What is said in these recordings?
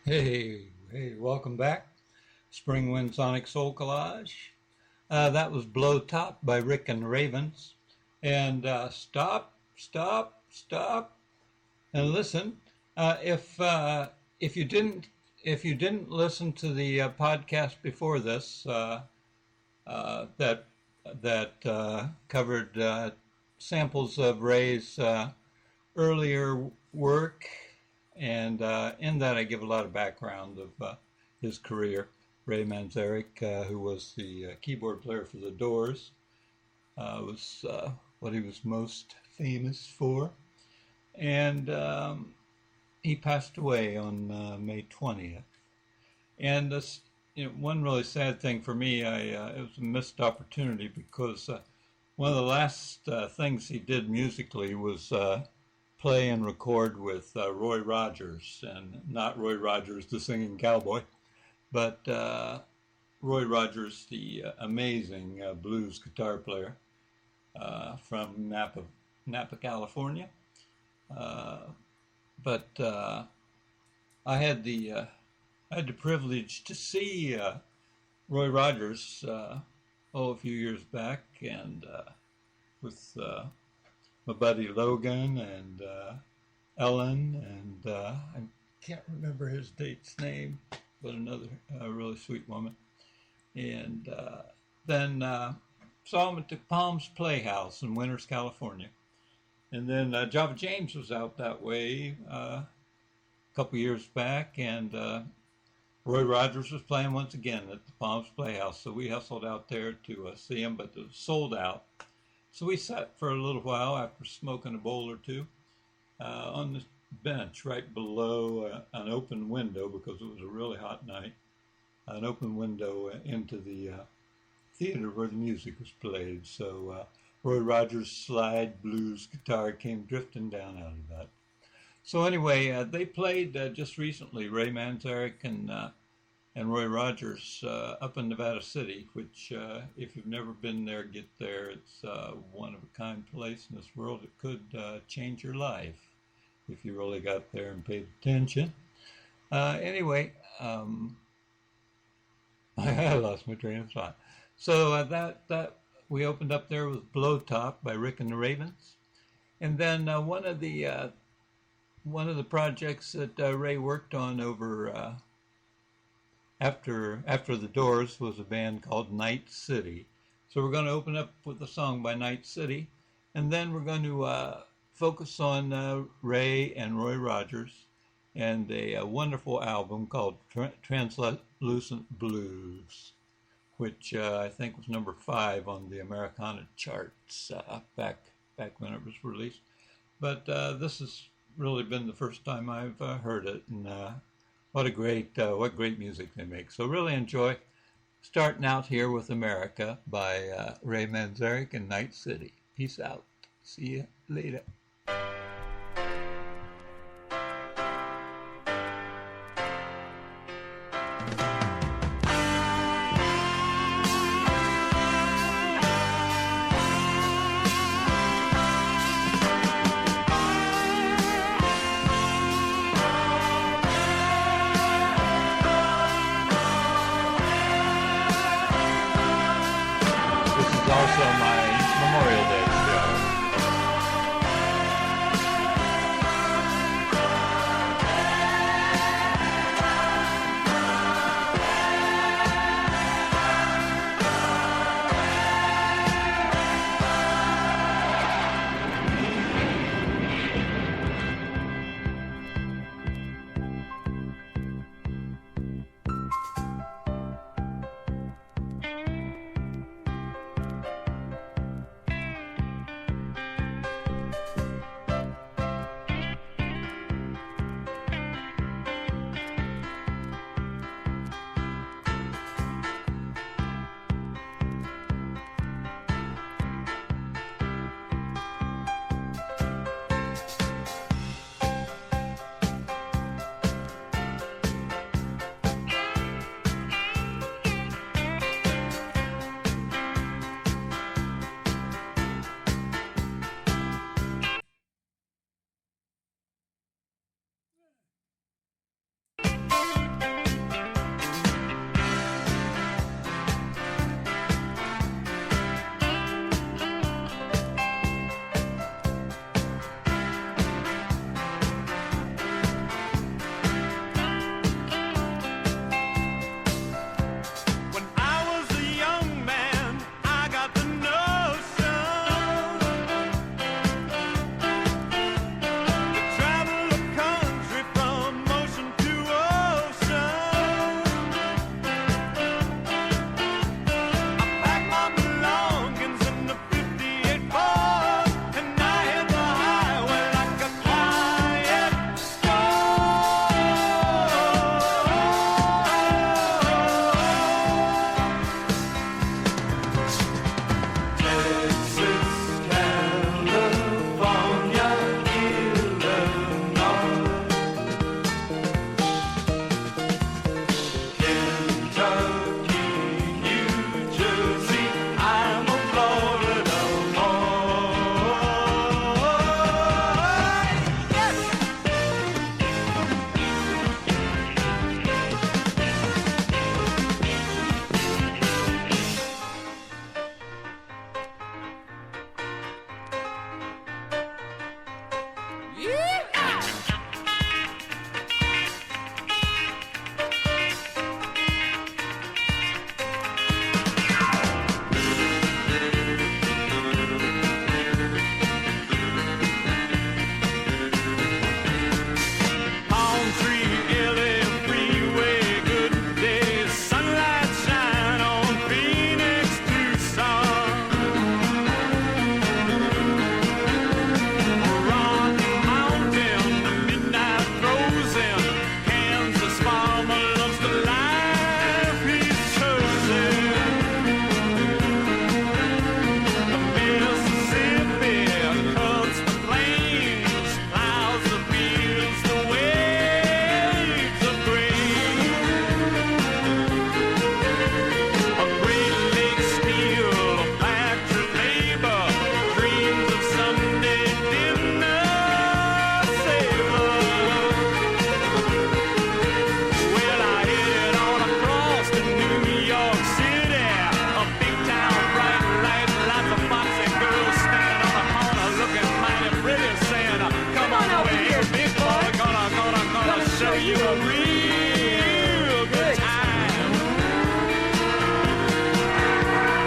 Hey, welcome back. Spring Wind Sonic Soul Collage. That was Blow Top by Rick and the Ravens. And stop, and listen. If you didn't listen to the podcast before this, that covered samples of Ray's earlier work, and in that I give a lot of background of his career. Ray Manzarek, who was the keyboard player for the Doors, was what he was most famous for. And he passed away on May 20th. And this, one really sad thing for me, it was a missed opportunity because one of the last things he did musically was play and record with Roy Rogers, and not Roy Rogers, the singing cowboy, but Roy Rogers, the amazing blues guitar player from Napa, California. But I had the privilege to see Roy Rogers a few years back, and with my buddy Logan and Ellen, and I can't remember his date's name, but another really sweet woman. And then saw him at the Palms Playhouse in Winters, California. And then Java James was out that way a couple years back, and Roy Rogers was playing once again at the Palms Playhouse. So we hustled out there to see him, but it was sold out. So we sat for a little while after smoking a bowl or two on the bench right below an open window, because it was a really hot night, an open window into the theater where the music was played. So Roy Rogers' slide blues guitar came drifting down out of that. So anyway, they played just recently, Ray Manzarek and Roy Rogers up in Nevada City, which if you've never been there, get there. It's one of a kind place in this world. It could change your life if you really got there and paid attention. Anyway, I lost my train of thought. So that we opened up there with Blow Top by Rick and the Ravens, and then one of the projects that Ray worked on over after the Doors was a band called Night City. So we're going to open up with a song by Night City, and then we're going to focus on Ray and Roy Rogers and a wonderful album called Translucent Blues, which I think was number 5 on the Americana charts back when it was released. But this has really been the first time I've heard it, and what great music they make. So really enjoy. Starting out here with America by Ray Manzarek and Night City. Peace out. See you later. Also my Memorial Day show. have you a real good time.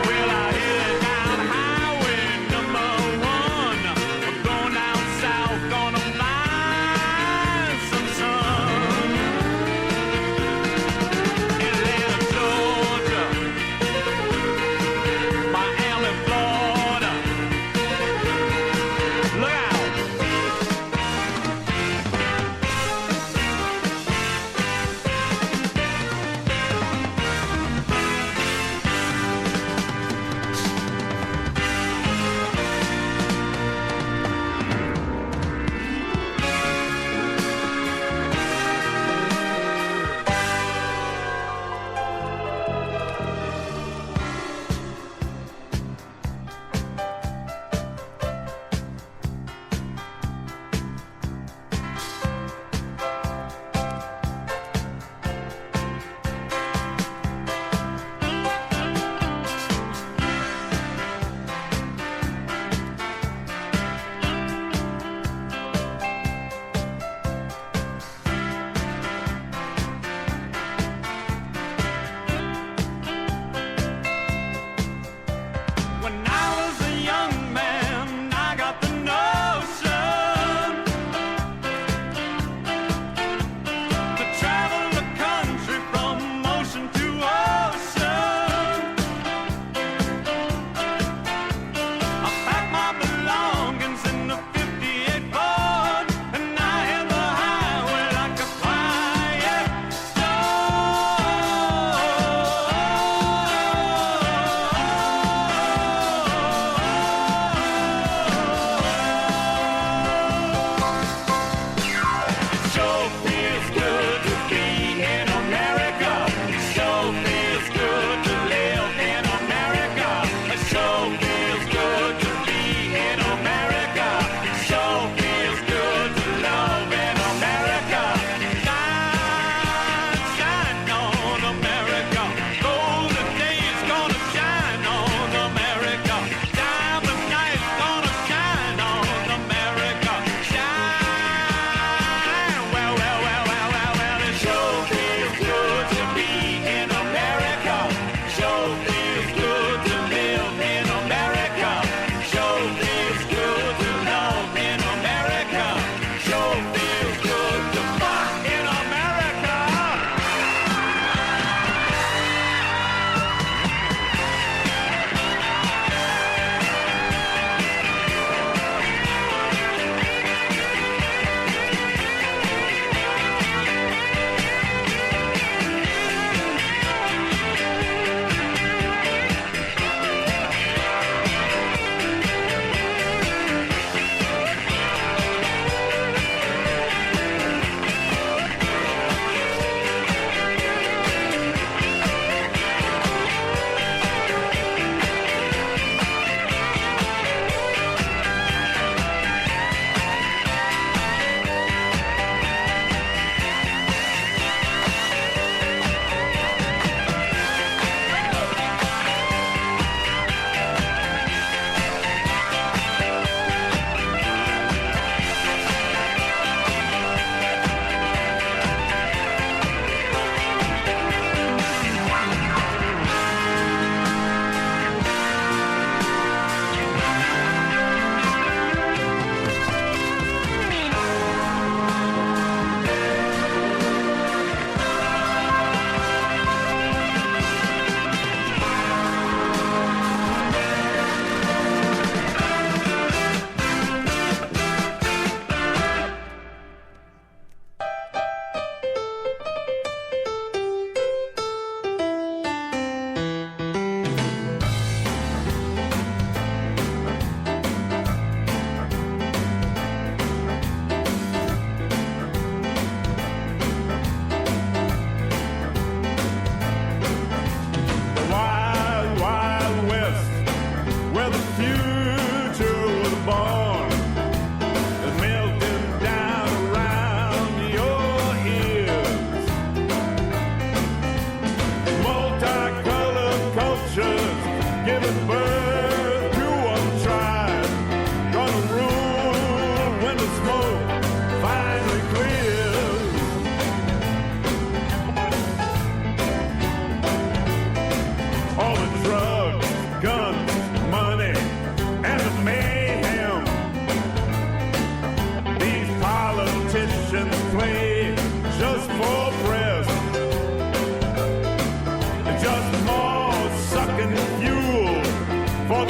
Well, I headed down highway number 1. I'm going down south, gonna find some sun. Atlanta, Georgia, Miami, Florida. Look out.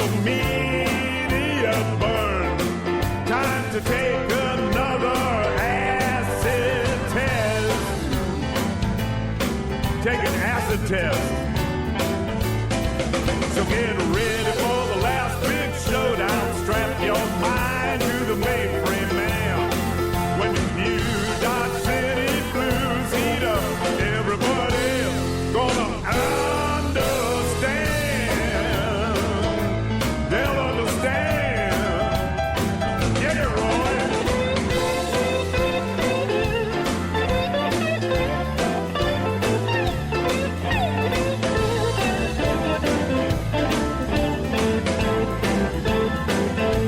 immediate burn. Time to take another acid test. Take an acid test. So get ready for the last big showdown. Strap your mind to the mainframe, man. When the new Dodge City blues heat up, everybody's gonna understand. They'll understand. Get it, Roy.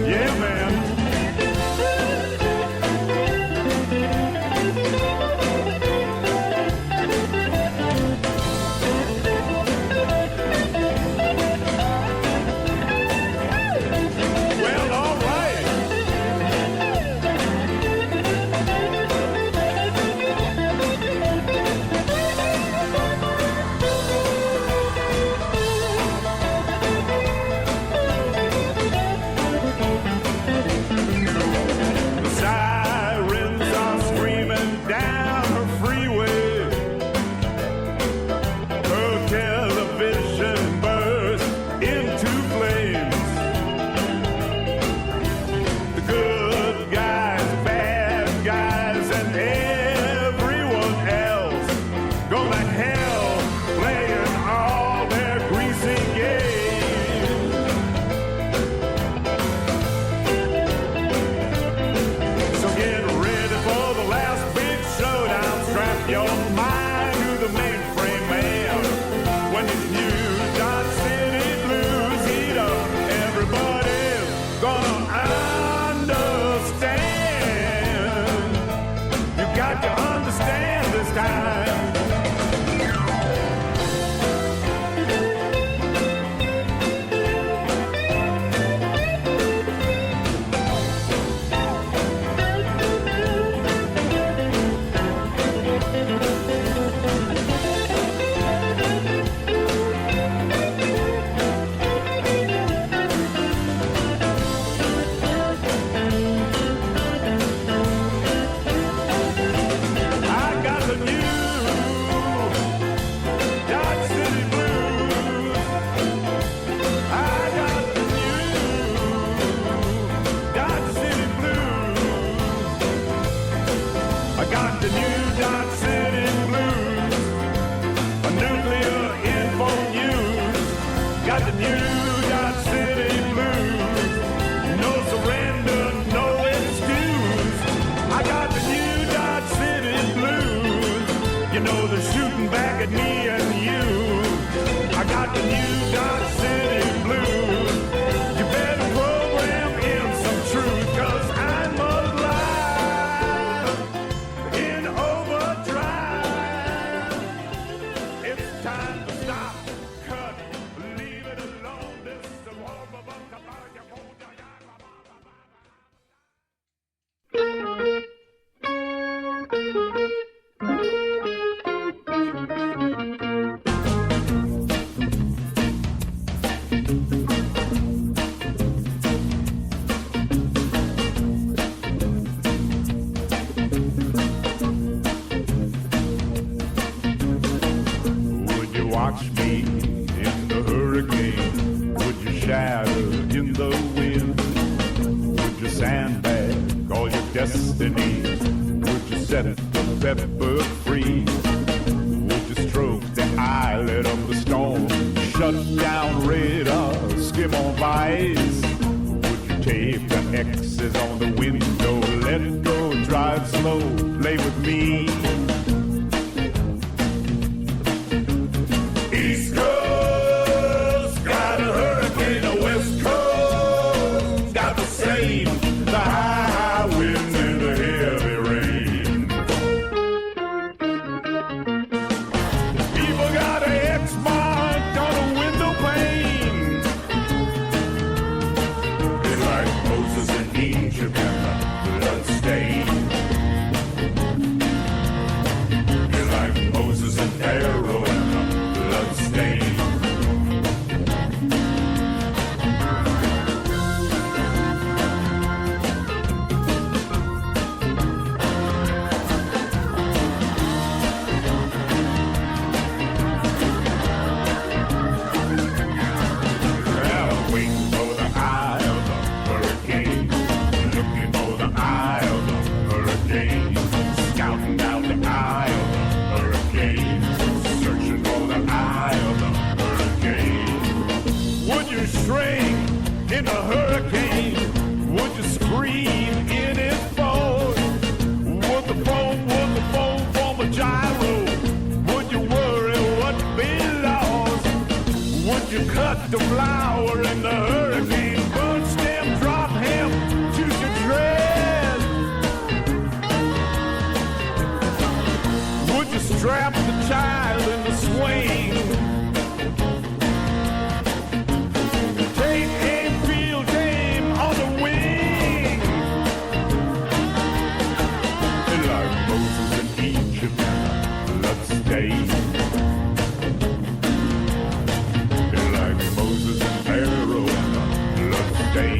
Yeah, man. Well, all right. The sirens are screaming down her freeway. Her television burst into flames. The good guys, bad guys, and everyone else going to hell playing all their greasy games. So get ready for the last big showdown. Strap your mind to the mainframe, man. When these new Dodge City blues heat up, everybody's gonna understand. You got to understand this time. I got the new Dodge City blues. I got the new Dodge City blues. I got the new Dodge City blues. A nuclear info news. Got the new Dodge City blues. No surrender, no excuse. I got the new Dodge City blues. You know they're shooting back at me and you. I got the new Dodge City blues. You better program in some truth, 'cause I'm alive in overdrive. It's time to stop, cut, leave it alone. This is the one about the Would you watch me in the hurricane? Would you shatter in the wind? Would you sandbag all your destiny? Would you set the pepper free? Would you stroke the eyelid of the storm? Shut down radar, skim on vice? Would you tape the X's on the window? Let go, drive slow, play with me. East Coast got a hurricane, the West Coast got the same. The high winds and the heavy rain. just a flower in the hurricane. Bunch stem, drop him, choose your dress. Would you strap the child in the swing? Take aim, field game on the wing. Like Moses in Egypt, let's stay. Like Moses and Pharaoh, let's stay.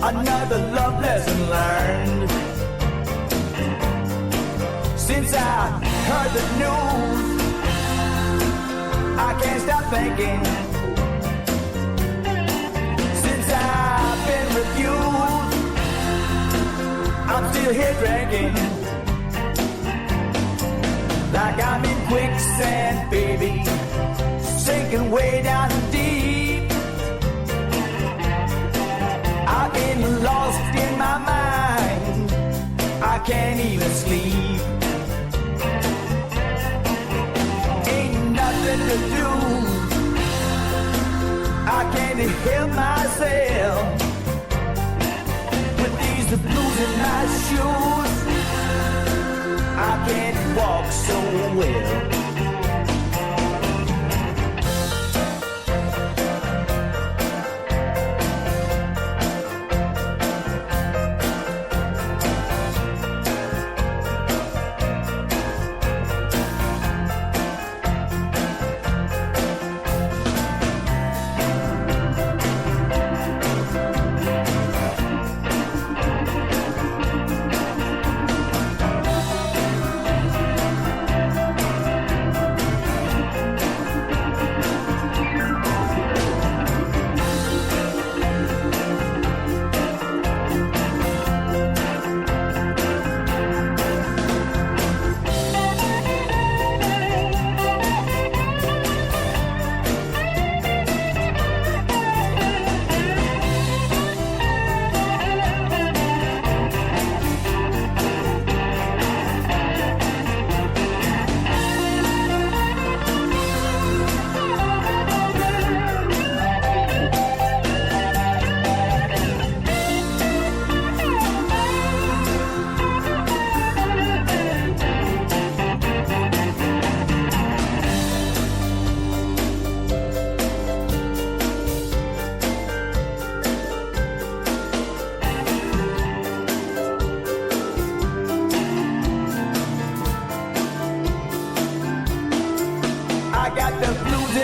Another love lesson learned. Since I heard the news, I can't stop thinking. Since I've been refused, I'm still here drinking. Like I'm in quicksand, baby, sinking way down deep. I've been lost in my mind, I can't even sleep. Ain't nothing to do, I can't help myself. With these blues in my shoes, I can't walk so well.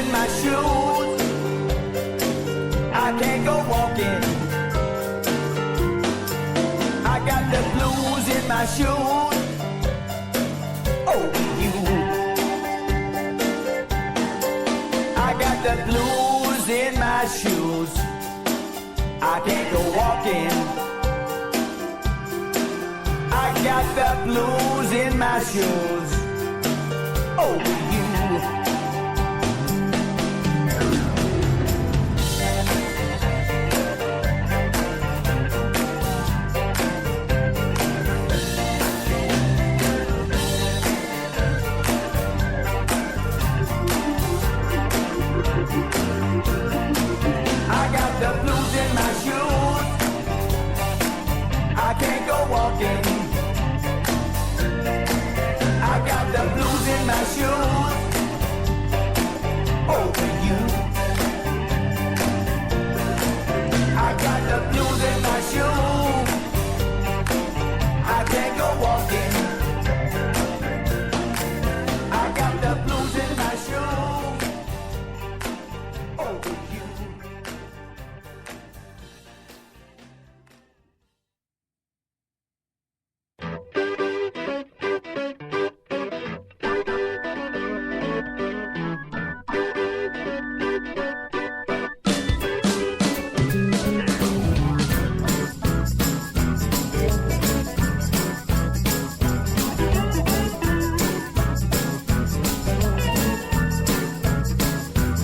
in my shoes. I can't go walking. I got the blues in my shoes. Oh, you. I got the blues in my shoes. I can't go walking. I got the blues in my shoes. Oh, you. I got the blues in my shoes. I can't go walking. I got the blues in my shoes. Oh, you. I got the blues in my shoes. I can't go walking. I got the blues in my shoes. Oh, you.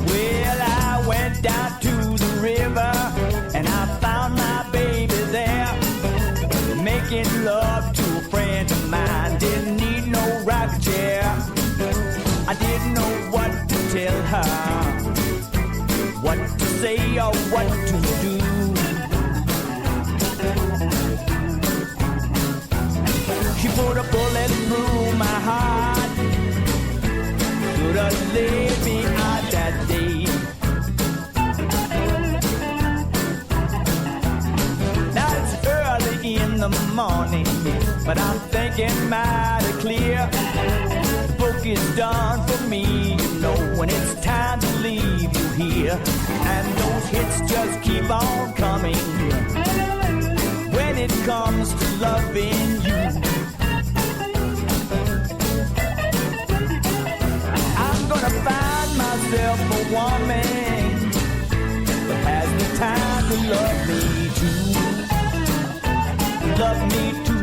Well, I went down to the river and I found my baby there, making love to a friend of mine. Didn't need no rocking chair. I didn't know what to tell her, what to say or what to do. She put a bullet through my heart. Should have laid me out that day. Now it's early in the morning, but I'm thinking mighty clear. The book is done for me, you know, when it's time to leave you here. And those hits just keep on coming when it comes to loving you. I'm gonna find myself a woman that has the time to love me too. Love me too.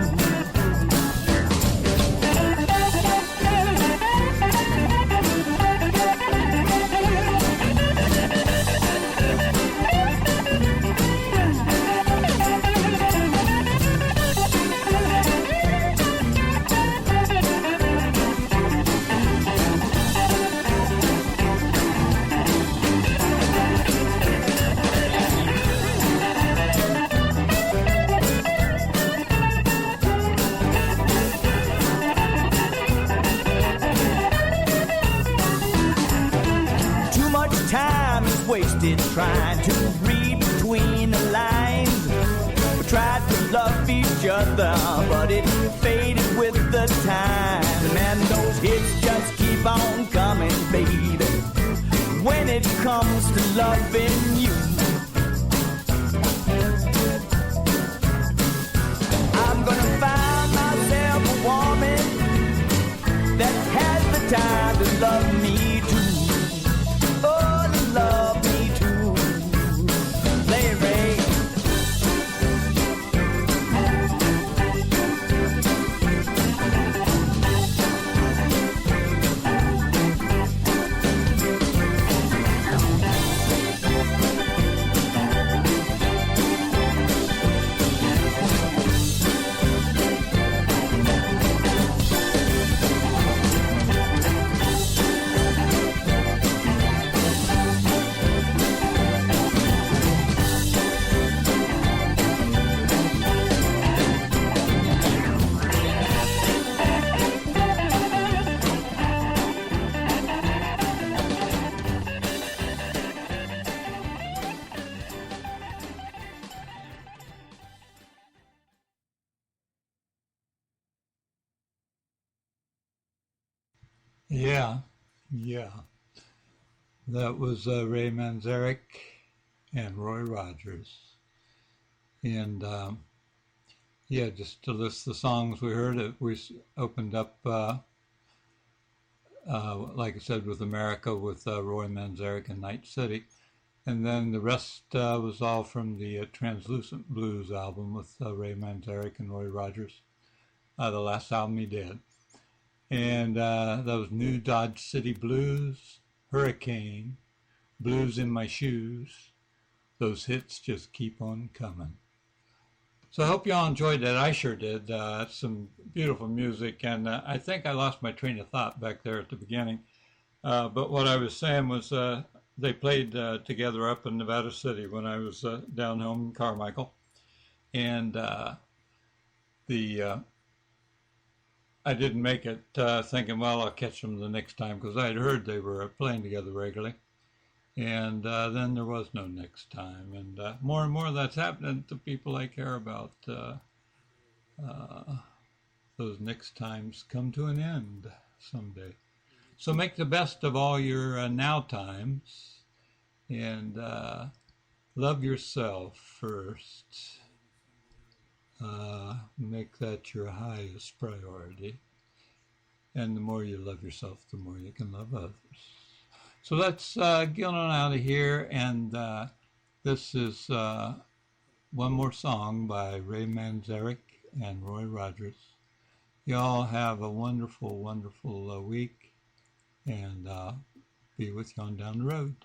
Time is wasted trying to read between the lines. We tried to love each other, but it faded with the time. And those hits just keep on coming, baby, when it comes to loving you. I'm gonna find myself a woman that has the time to love me too. Love me too. Play it, Ray. Yeah, yeah. That was Ray Manzarek and Roy Rogers. And yeah, just to list the songs we heard, we opened up, like I said, with America with Roy Manzarek and Night City. And then the rest was all from the Translucent Blues album with Ray Manzarek and Roy Rogers, the last album he did. And that was New Dodge City Blues, Hurricane, Blues in My Shoes. Those hits just keep on coming. So I hope you all enjoyed that. I sure did. Some beautiful music, and I think I lost my train of thought back there at the beginning. But what I was saying was they played together up in Nevada City when I was down home in Carmichael. And I didn't make it thinking, well, I'll catch them the next time, because I had heard they were playing together regularly. And then there was no next time. And more and more that's happening to people I care about. Those next times come to an end someday. So make the best of all your now times. And love yourself first. Make that your highest priority. And the more you love yourself, the more you can love others. So let's get on out of here, and this is one more song by Ray Manzarek and Roy Rogers. Y'all have a wonderful, wonderful week, and be with you on down the road.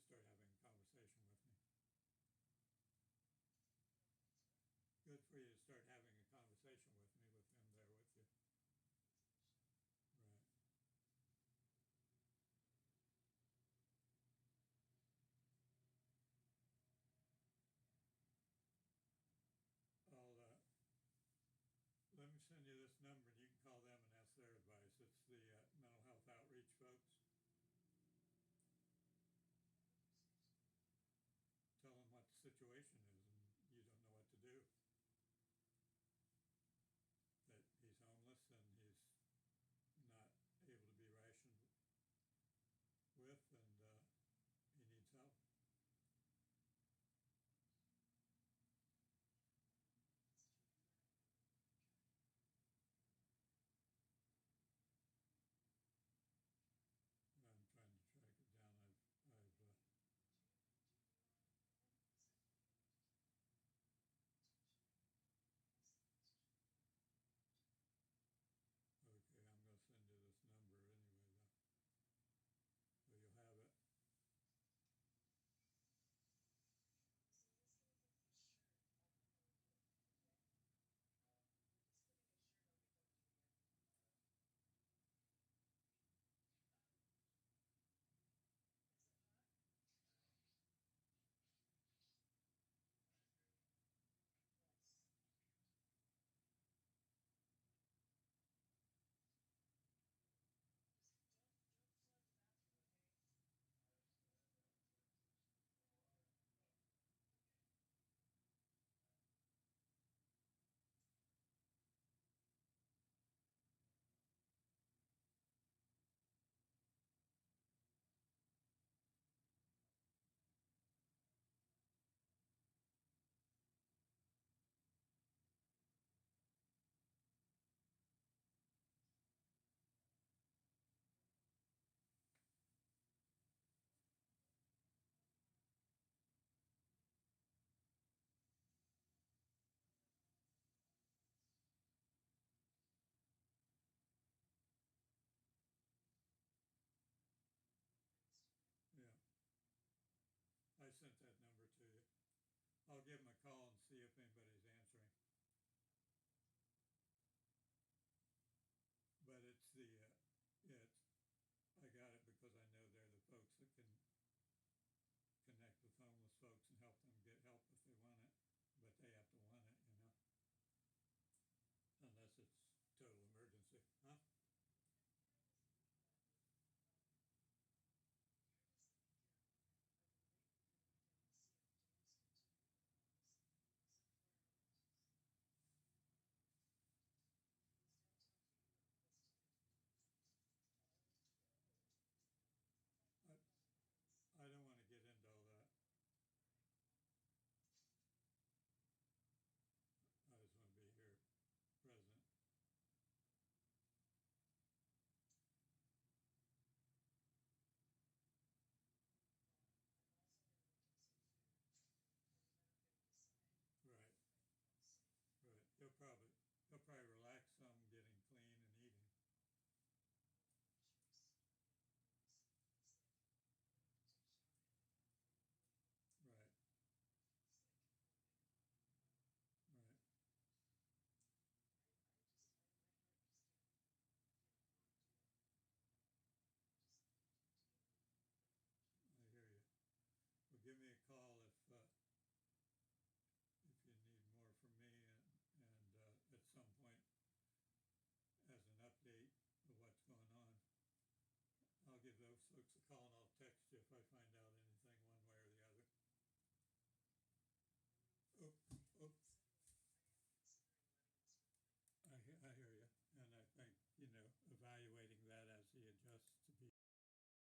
start having a conversation with me. Good for you to start having